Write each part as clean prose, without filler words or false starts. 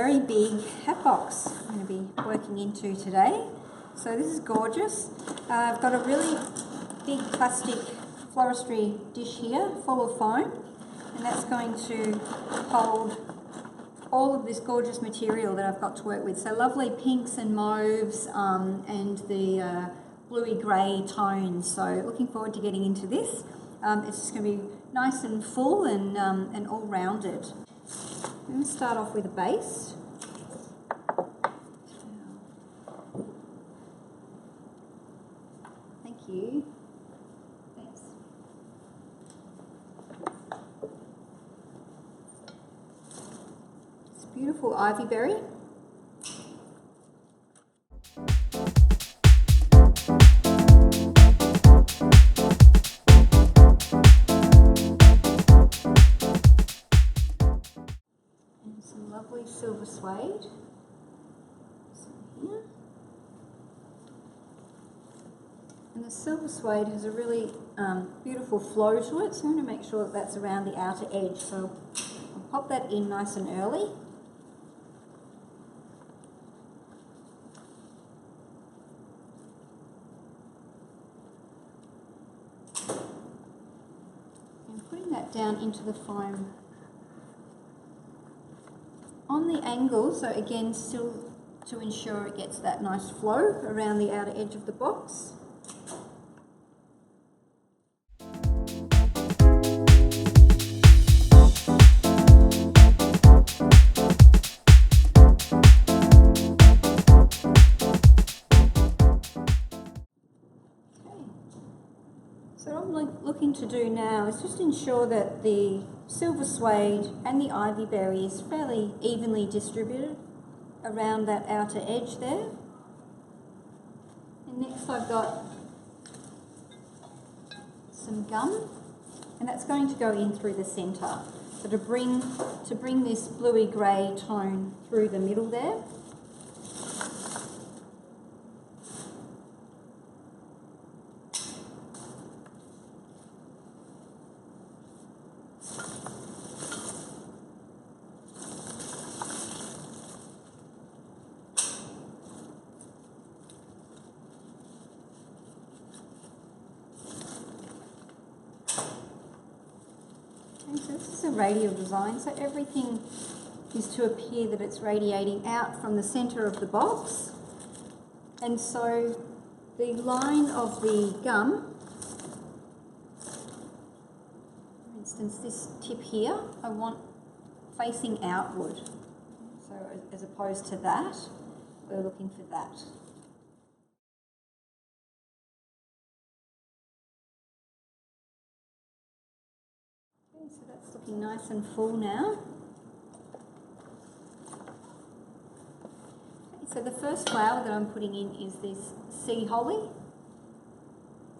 very big hat box I'm going to be working into today. So this is gorgeous. I've got a really big plastic floristry dish here full of foam, and that's going to hold all of this gorgeous material that I've got to work with. So lovely pinks and mauves and the bluey grey tones. So looking forward to getting into this. It's just going to be nice and full and all rounded. I'm going to start off with a base. Thank you. Thanks. It's beautiful ivy berry. Lovely silver suede. Here. And the silver suede has a really beautiful flow to it, so I'm going to make sure that that's around the outer edge. So I'll pop that in nice and early. And putting that down into the foam on the angle, so again still to ensure it gets that nice flow around the outer edge of the box. So what I'm looking to do now is just ensure that the silver suede and the ivy berry is fairly evenly distributed around that outer edge there. And next I've got some gum, and that's going to go in through the centre. So to bring this bluey grey tone through the middle there. So this is a radial design, so everything is to appear that it's radiating out from the centre of the box. And so the line of the gum, for instance this tip here, I want facing outward. So as opposed to that, we're looking for that. So that's looking nice and full now. Okay, so the first flower that I'm putting in is this sea holly.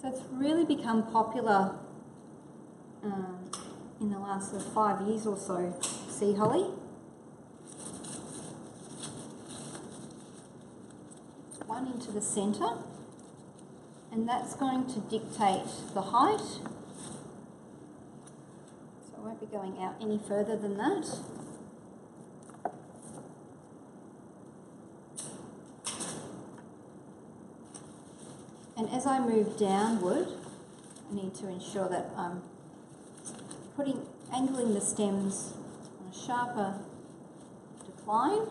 So it's really become popular in the last 5 years or so, sea holly. One into the centre, and that's going to dictate the height. I won't be going out any further than that. And as I move downward, I need to ensure that I'm angling the stems on a sharper decline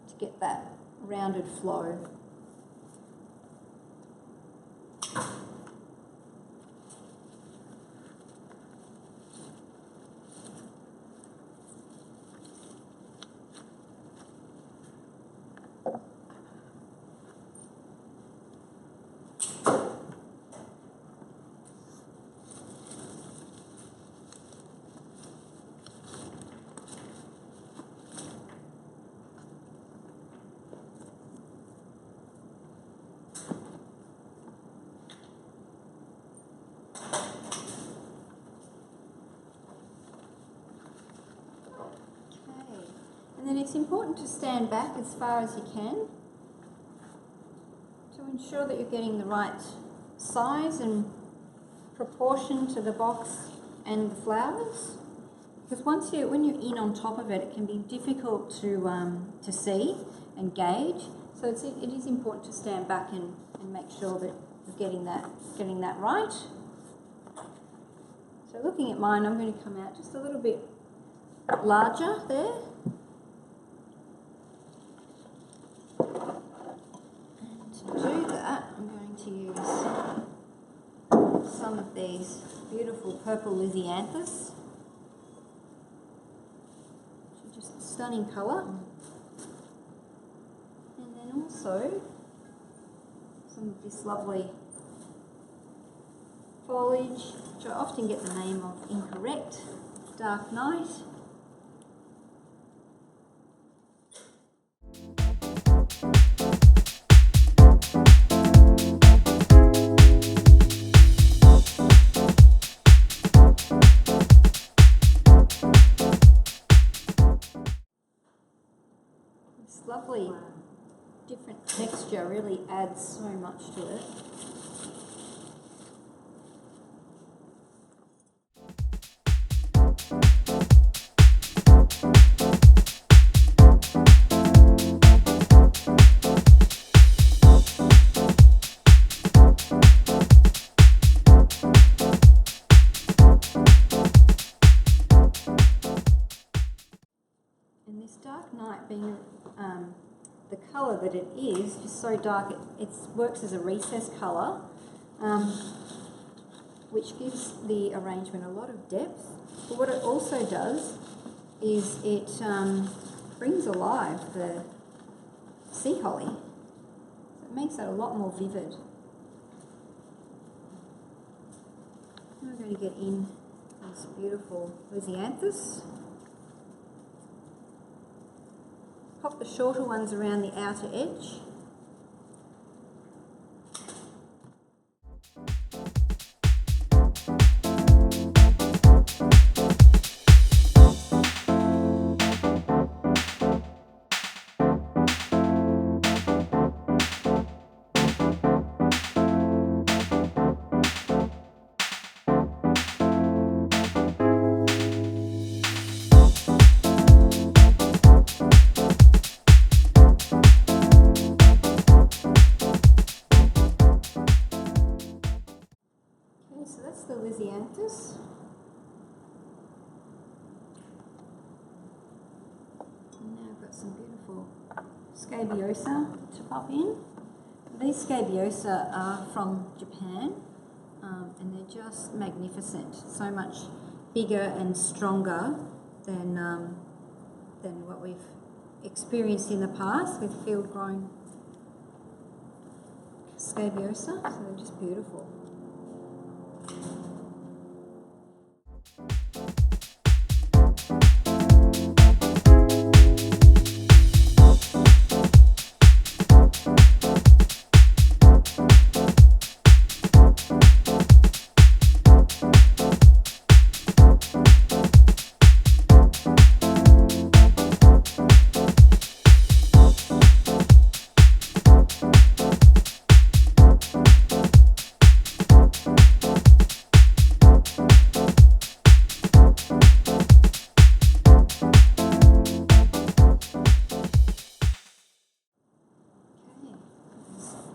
to get that rounded flow. And then it's important to stand back as far as you can to ensure that you're getting the right size and proportion to the box and the flowers. because when you're in on top of it, it can be difficult to see and gauge. So it is important to stand back and make sure that you're getting that right. So looking at mine, I'm going to come out just a little bit larger there. And to do that, I'm going to use some of these beautiful purple lisianthus. Just a stunning colour. And then also some of this lovely foliage, which I often get the name of incorrect, dark night. This lovely different texture really adds so much to it. And this dark night being the colour that it is just so dark, it works as a recess colour, which gives the arrangement a lot of depth. But what it also does is it brings alive the sea holly. So it makes it a lot more vivid. Now we're going to get in this beautiful lisianthus. Pop the shorter ones around the outer edge. So that's the lisianthus. And now I've got some beautiful scabiosa to pop in. These scabiosa are from Japan, and they're just magnificent. So much bigger and stronger than what we've experienced in the past with field-grown scabiosa. So they're just beautiful.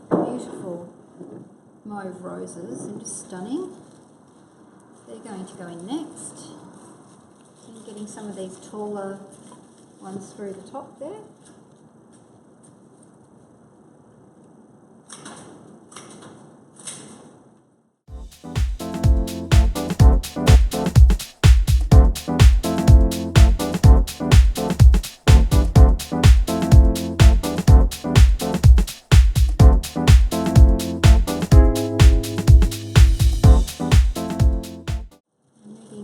Beautiful mauve roses, and just stunning. They're going to go in next. So I'm getting some of these taller ones through the top there.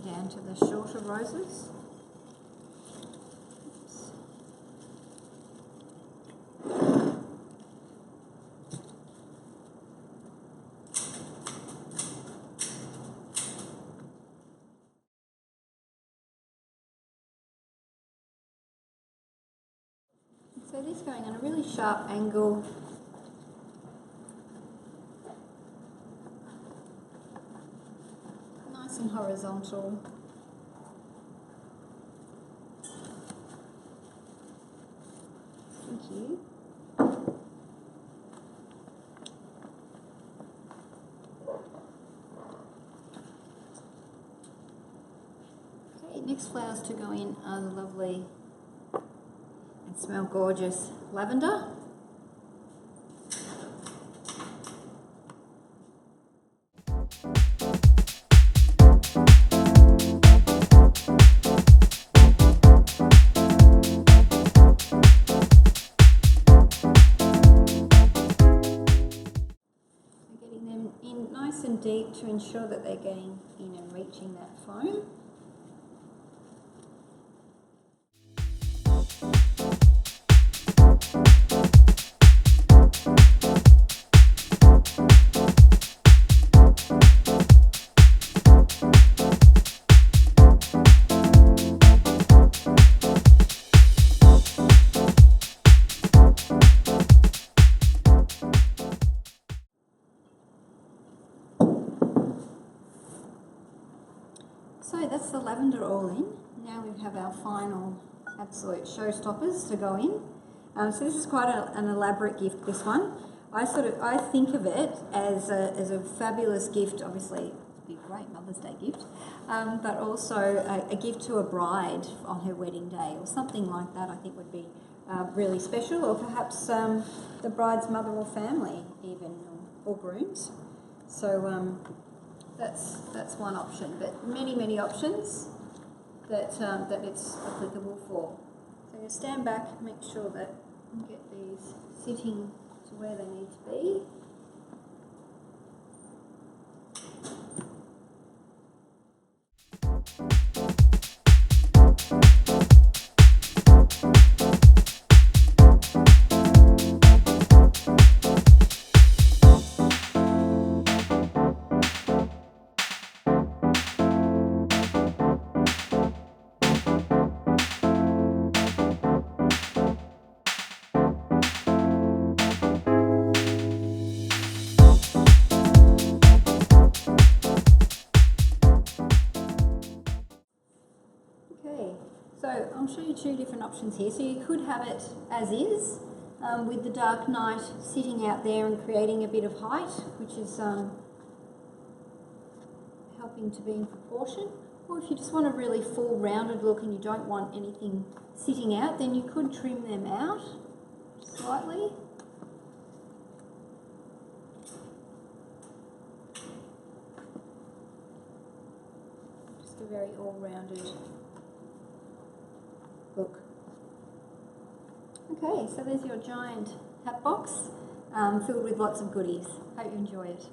Down to the shorter roses. So this is going on a really sharp angle. Nice and horizontal. next flowers to go in are the lovely and smell gorgeous lavender. Getting them in nice and deep to ensure that they're getting in and reaching that foam. So that's the lavender all in. Now we have our final absolute showstoppers to go in. So this is quite an elaborate gift, this one. I think of it as a fabulous gift. Obviously, it'd be a great Mother's Day gift, but also a gift to a bride on her wedding day or something like that. I think would be really special, or perhaps the bride's mother or family even, or grooms. So that's one option, but many options that it's applicable for. So you stand back, make sure that you get these sitting to where they need to be. Okay, so I'll show you two different options here. So you could have it as is, with the dark night sitting out there and creating a bit of height, which is helping to be in proportion. Or if you just want a really full rounded look and you don't want anything sitting out, then you could trim them out slightly. Just a very all-rounded look. Okay, so there's your giant hat box filled with lots of goodies. Hope you enjoy it.